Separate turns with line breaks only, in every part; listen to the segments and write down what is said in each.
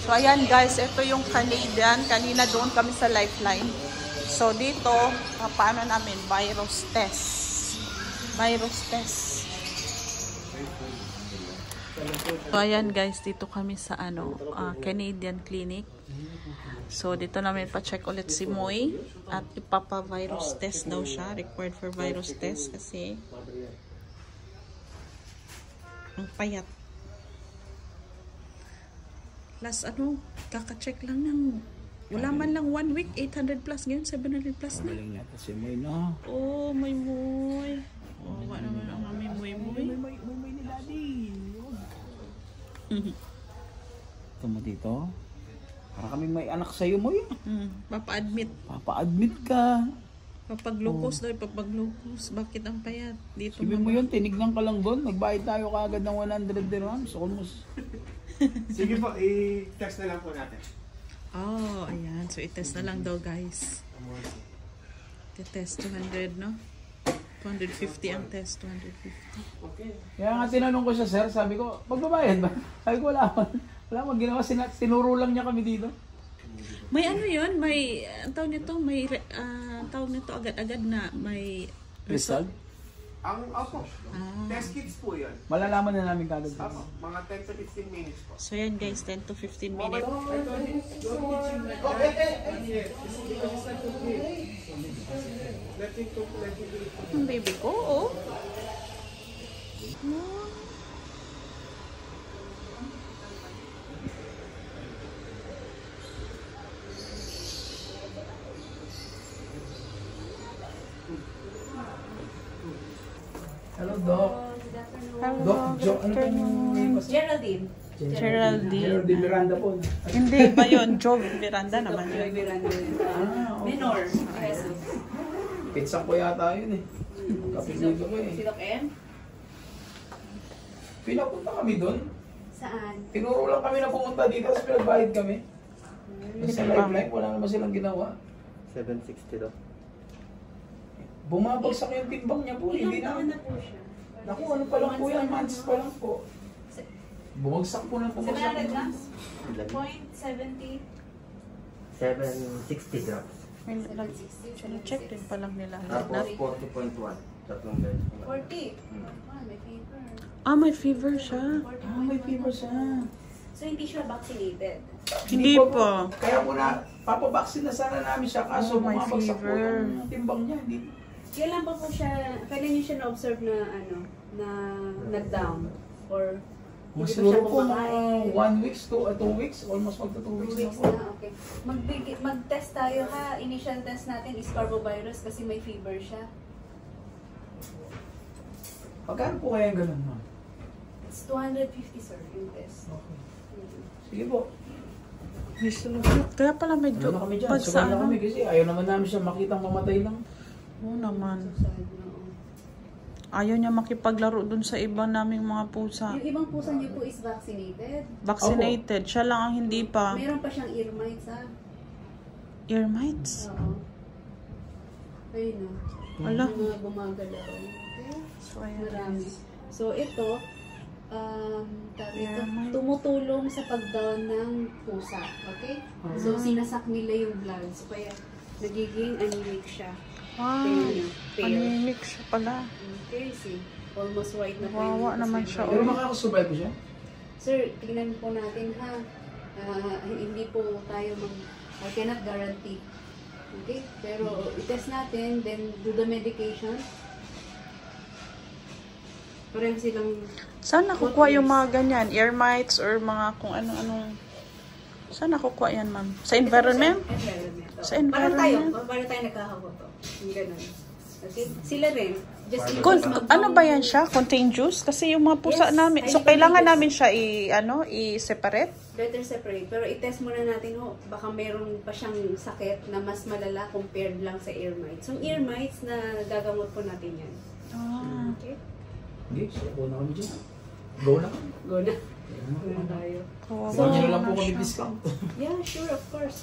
So, ayan guys, ito yung Canadian. Kanina doon kami sa Lifeline. So, dito, paano namin? Virus test. Virus test. So, ayan guys, dito kami sa Canadian Clinic. So, dito namin pa-check ulit si Moy. At ipapa-virus test daw siya. Required for virus test kasi ang payat. Last kaka-check lang ng wala man lang 1 week, 800 plus ngayon, 700 plus na.
Galing natin si Moy, no?
Oh, may Moy. Oh, wala naman ang aming Moy.
Moy ni Daddy. Ito mo dito. Para kami may anak sa'yo, Moy.
Papa-admit.
Papa-admit ka.
Papag-glucose daw, papag-glucose. Bakit ang payat? Dito
Sabi mo yun, tinignan ka lang doon. Nagbayad tayo kaagad ng 100 dirhams. Almost.
Sige po, i-test na lang po natin.
Oh, ayan. So, i-test na lang daw, guys. I-test 200, no? 250 ang test, 250.
Okay.
Kaya nga tinanong ko siya, sir. Sabi ko, magbabayad ba? Sabi ko, wala man ginawa. Tinuro lang niya kami dito.
May yun? May, ang tawag nito, may, tawag nito agad-agad na may
Result?
Opo. Test kits po yun.
Malalaman na namin kagad.
Opo. Mga 10 to 15 minutes po.
So yan guys, 10 to 15 minutes. Ang baby ko, oh.
Hello, Doc.
Hello,
Doc, ano pong name?
Geraldine.
Geraldine.
Miranda po.
Hindi ba yun? Jove Miranda naman yun.
Minor.
Pizza ko yata yun eh. Kapitito ko eh.
Si Doc M?
Pinapunta kami doon.
Saan?
Tinuro lang kami na pumunta dito kasi pinagbayad kami. Sa Lifeline, wala naman silang ginawa.
760 daw.
Bumabagsak yung timbang niya po. Hindi
Ilang taon
na.
na po siya?
Naku, ano pa lang po yan? Months pa lang po. Bumagsak po ng bumagsak.
700 grams? 0.70?
760 grams.
Check din pa lang nila.
Tapos 40.1. Tatlong beses.
40? May fever.
Ah, may fever siya.
May fever siya.
So, hindi siya vaccinated?
Hindi pa.
Kaya po na, papabaksin na sana namin siya. Kaso
may
bumabagsak po
fever.
yung timbang niya. Hindi.
Kailan pa po siya, kailan niyo siya na-observe na, na nag-down? Or, hindi pa siya
Siguro po mga
kumakain?
1 week to 2 weeks. Almost magta 2
2
weeks na
weeks
po.
na, okay. Mag-test tayo ha. Initial test natin is parvovirus kasi may fever siya.
Pagkaan po kaya ganun, ma'am?
It's 250 sir, yung test.
Okay. Sige po.
Kaya pala medyo
Ano na kami dyan?
pag
Sabay
sa
na kami kasi ayaw naman namin siya makitang mamatay lang.
Oo naman.
Oo.
Ayaw niya makipaglaro dun sa iba naming mga pusa.
Yung ibang pusa niyo po is vaccinated.
Vaccinated. Siya lang ang hindi pa.
Meron pa siyang ear mites ha.
Ear mites.
Oo. Ayun o.
Ala.
Yung mga gumagalaw. Okay.
So, ayan.
Marami. So ito, tawag ito,
Ear mites.
tumutulong sa pag-down ng pusa. Okay? So sinasak nila yung blood. So kaya nagiging anemic siya.
Ah,
Pale.
anemic siya pala.
Okay, see. Almost white na po
Wawa
yung
naman
pusa.
siya.
Pero makakasurvive po siya?
Sir, tingnan po natin ha. Hindi po tayo I cannot guarantee. Okay? Pero i-test natin, then do the medication. Pareho silang...
Saan nakukuha yung mga ganyan? Ear mites or mga kung ano-anong... Saan nakukuha yan, ma'am? Sa environment?
Environment.
Sa environment?
Parang tayo nagkakaboto. Yung ganun. Okay? Sila rin. Just
Ano ba yan siya? Contagious? Kasi yung mga pusa
Yes,
namin... So,
highly
kailangan
contagious.
namin siya i-separate?
better separate. Pero i-test muna natin, baka meron pa siyang sakit na mas malala compared lang sa ear mites. So, ear mites na gagamot po natin yan.
Ah.
Okay?
Hindi, so go na kami dyan. Go na.
Go na. Go na tayo.
Kawawa
So, nyo lang
naman
po kami
siya.
discount.
Yeah, sure, of course.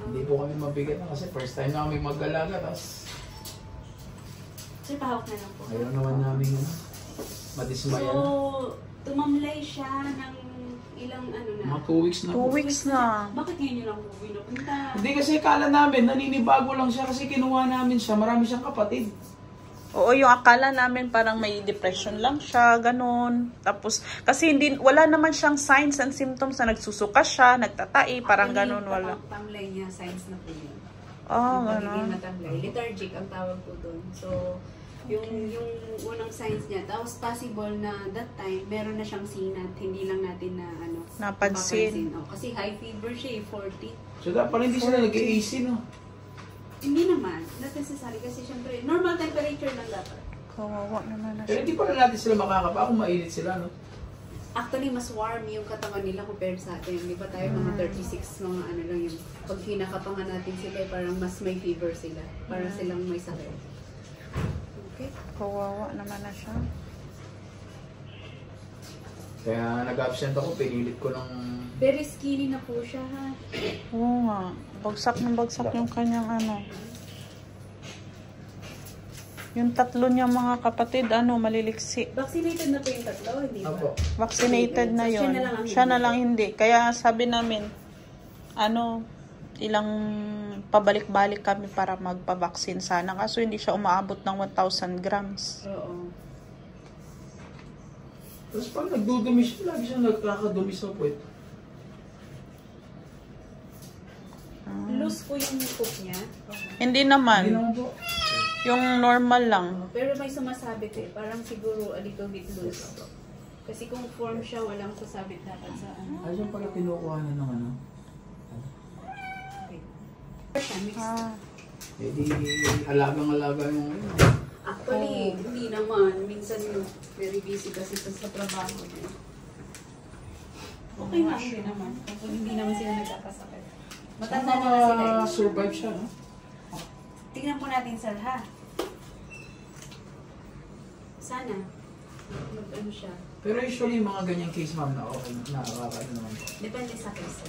Hindi po kami mabigat na kasi first time na kami mag-alaga. Tapos,
So, pahawak na lang po.
ayaw naman namin madismaya
So,
na.
tumamlay siya ng ilang ano na.
Mga 2 weeks na
2 weeks na.
Bakit ngayon nyo lang po pinupunta?
Hindi kasi akala namin, naninibago lang siya kasi kinuha namin siya. Marami siyang kapatid.
Oo, yung akala namin parang may depression lang siya, ganun. Tapos, kasi wala naman siyang signs and symptoms na nagsusuka siya, nagtatai, parang ganun, wala.
Tamlay niya, signs na po yun.
Oh,
Yung pagiging
ganun.
matamlay. Lethargic ang tawag po doon. So, yung unang signs niya, tapos possible na that time, meron na siyang sinat, hindi lang natin na ano,
Napansin.
Oh, kasi high fever siya 40.
So dapat hindi sila nag-AC, no?
Hindi naman, not necessary kasi syempre, normal temperature lang dapat.
Kawawa naman na
Pero
siya.
hindi pala natin sila makakapa kung mainit sila, no?
Actually, mas warm yung katawan nila compared sa atin. Di ba tayo mga 36, mga ano lang yung pag kinakapangan natin sila, parang mas may fever sila. Parang silang may sakit. Okay?
Kawawa naman na siya.
Kaya nag-absent ako, pinilit ko ng...
Very skinny na po siya, ha?
Oo nga. Bagsak yung kanyang ano. Yung tatlo niya mga kapatid, maliliksi.
Vaccinated na po yung tatlo, hindi ba?
Apo.
Vaccinated na
So,
yun. Siya na lang hindi. Kaya sabi namin, ilang pabalik-balik kami para magpa-vaccine sana. Kaso hindi siya umaabot ng 1,000 grams.
Oo.
Tapos pag nagdudumi siya, lagi siya nagkakadumi sa puwet.
Loose po yung poop niya.
Hindi
Hindi
naman.
naman po.
Yung normal lang.
Pero may sumasabit parang siguro a little bit loose. Kasi kung form siya, walang sasabit dapat sa ano.
Ay, siya pala kinukuha na ng ano.
Okay. Siya, mixed.
Eh di, alagang-alaga yung ano.
Actually, hindi naman. Minsan very busy kasi sa trabaho niya. Okay lang din naman. Kung hindi naman sila nagkakasakit. Matanda na na sila.
Survive siya, no?
Tingnan po natin, sir, ha? Sana. Ano siya.
Pero usually yung mga ganyang case, ma'am, na okay, nakakano naman po.
Depende sa case.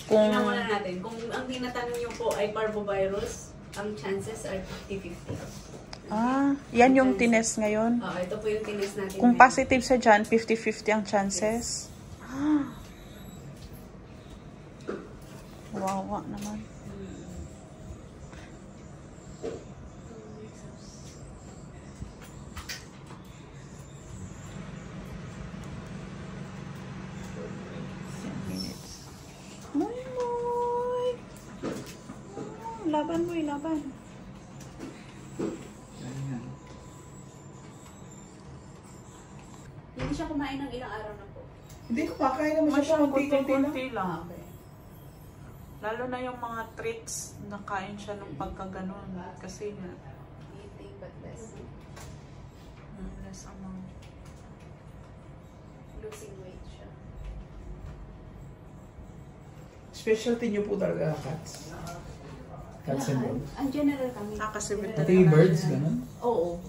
Kung
Tingnan muna natin. Kung ang tinatanong niyo po ay parvovirus, ang chances are 50-50.
yan yung tines ngayon.
Ito po yung tinest natin.
Kung
ngayon.
positive siya dyan, 50-50 ang chances. Wawa naman. Laban mo, laban.
Ayan.
Hindi siya kumain ng ilang araw na po.
Hindi ko kakain naman siya konti-konti lang.
lang.
Okay.
Lalo na yung mga treats, nakain siya ng pagkaganon. Kasi nga,
Eating but less.
less amount.
Losing weight siya.
Specialty niyo po talaga, cats? Cats and dogs?
Ang general kami.
Kasi
Pati birds, gano'n?
Oo.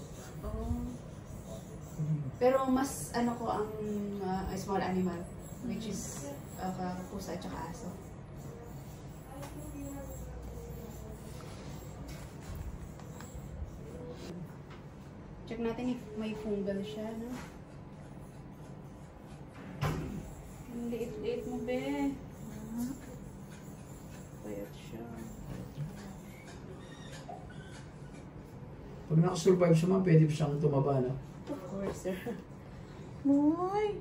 Pero mas ano ko ang small animal, which is pusa at saka aso. Check natin if may fungal siya, no? Ang liit-liit mo, be. Payat siya.
Pag nakasurvive siya, ma'am, pwede pa siyang tumaba, no?
Of course, sir.
Boy!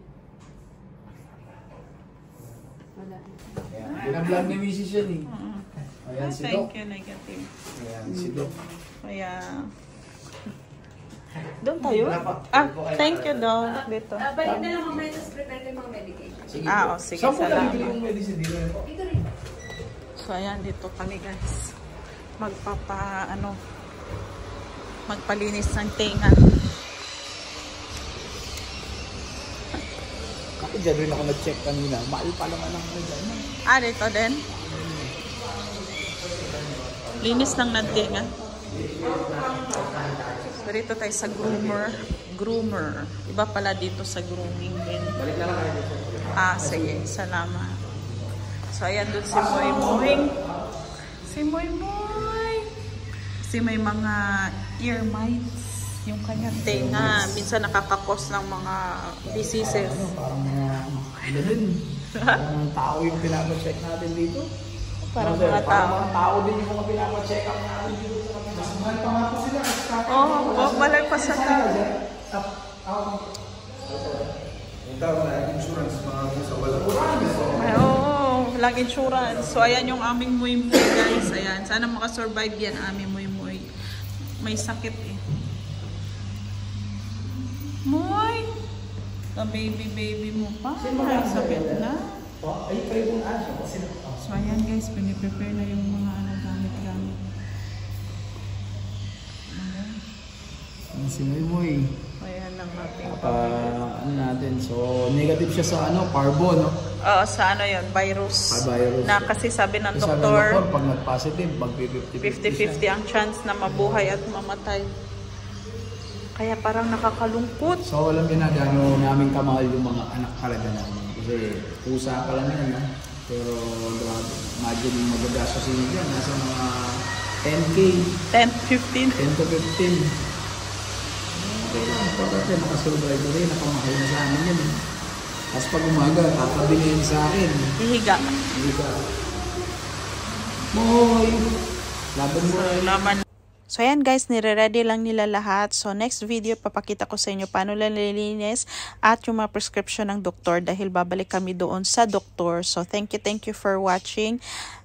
Wala.
Ayan. Binablog ni Mrs. yan, eh. Ayan, si Doc.
Thank you, negative.
Ayan, si Doc.
Kaya, doon tayo? Thank you, Doc. Dito.
Balik na lang mamaya, tapos prepare ko yung mga medication.
Sige.
Sige,
Saan po
salamat.
nabibili yung medicine dito?
Dito rin.
So, ayan, dito kami, guys. Magpalinis ng tenga.
Ako dyan rin ako nag-check kanina. Mahal pa naman ang dyan.
Dito din. Linis ng tenga. So, dito tayo sa groomer. Iba pala dito sa grooming din. Sige. Salamat. So, ayan doon si Moy. Kasi may mga ear mites yung kanyang tenga. Minsan nakakakos ng mga diseases.
Parang mga Parang tao yung pinapacheck natin dito.
Parang
Sir,
mga
parang
tao.
mga tao din yung mga pinapacheck up natin dito. Mas mahal pa nga po sila.
Oo, malay pa sa tao.
Yung tawag na insurance, mga sa wala.
Ay, oo, walang insurance. So, ayan yung aming muy-muy, guys. Ayan, sana makasurvive yan, aming muy-muy. May sakit eh. Muy! Ka-baby mo pa. May sakit na.
Ay, kayo kung ano.
So, ayan guys, piniprepare na yung mga gamit-gamit.
Ang si Moy.
Ayan lang natin.
Ano natin, so negative siya sa parbo, no?
Oo, sa ano yun, virus.
Virus.
Na kasi sabi ng
Kasi sabi ng
doktor,
pag nag-positive, mag-50-50
50-50 ang chance na mabuhay at mamatay. Kaya parang nakakalungkot.
So alam niyo na gano'n namin kamahal yung mga anak talaga namin. Kasi pusa pa lang yan, no? Pero grabe, imagine yung magagastos yun dyan, nasa mga 10K,
10-15.
10 to 15. Okay lang, pagkakasya nakasurvive na rin, nakamahal na sa amin yun. Tapos pag umaga, tatabilhin sa akin.
Hihiga.
Hindi ka. Moy! Laban mo.
Laman. So, ayan guys, nire-ready lang nila lahat. So, next video, papakita ko sa inyo paano nililinis at yung mga prescription ng doktor dahil babalik kami doon sa doktor. So, thank you for watching.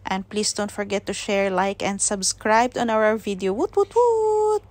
And please don't forget to share, like, and subscribe on our video. Woot, woot, woot!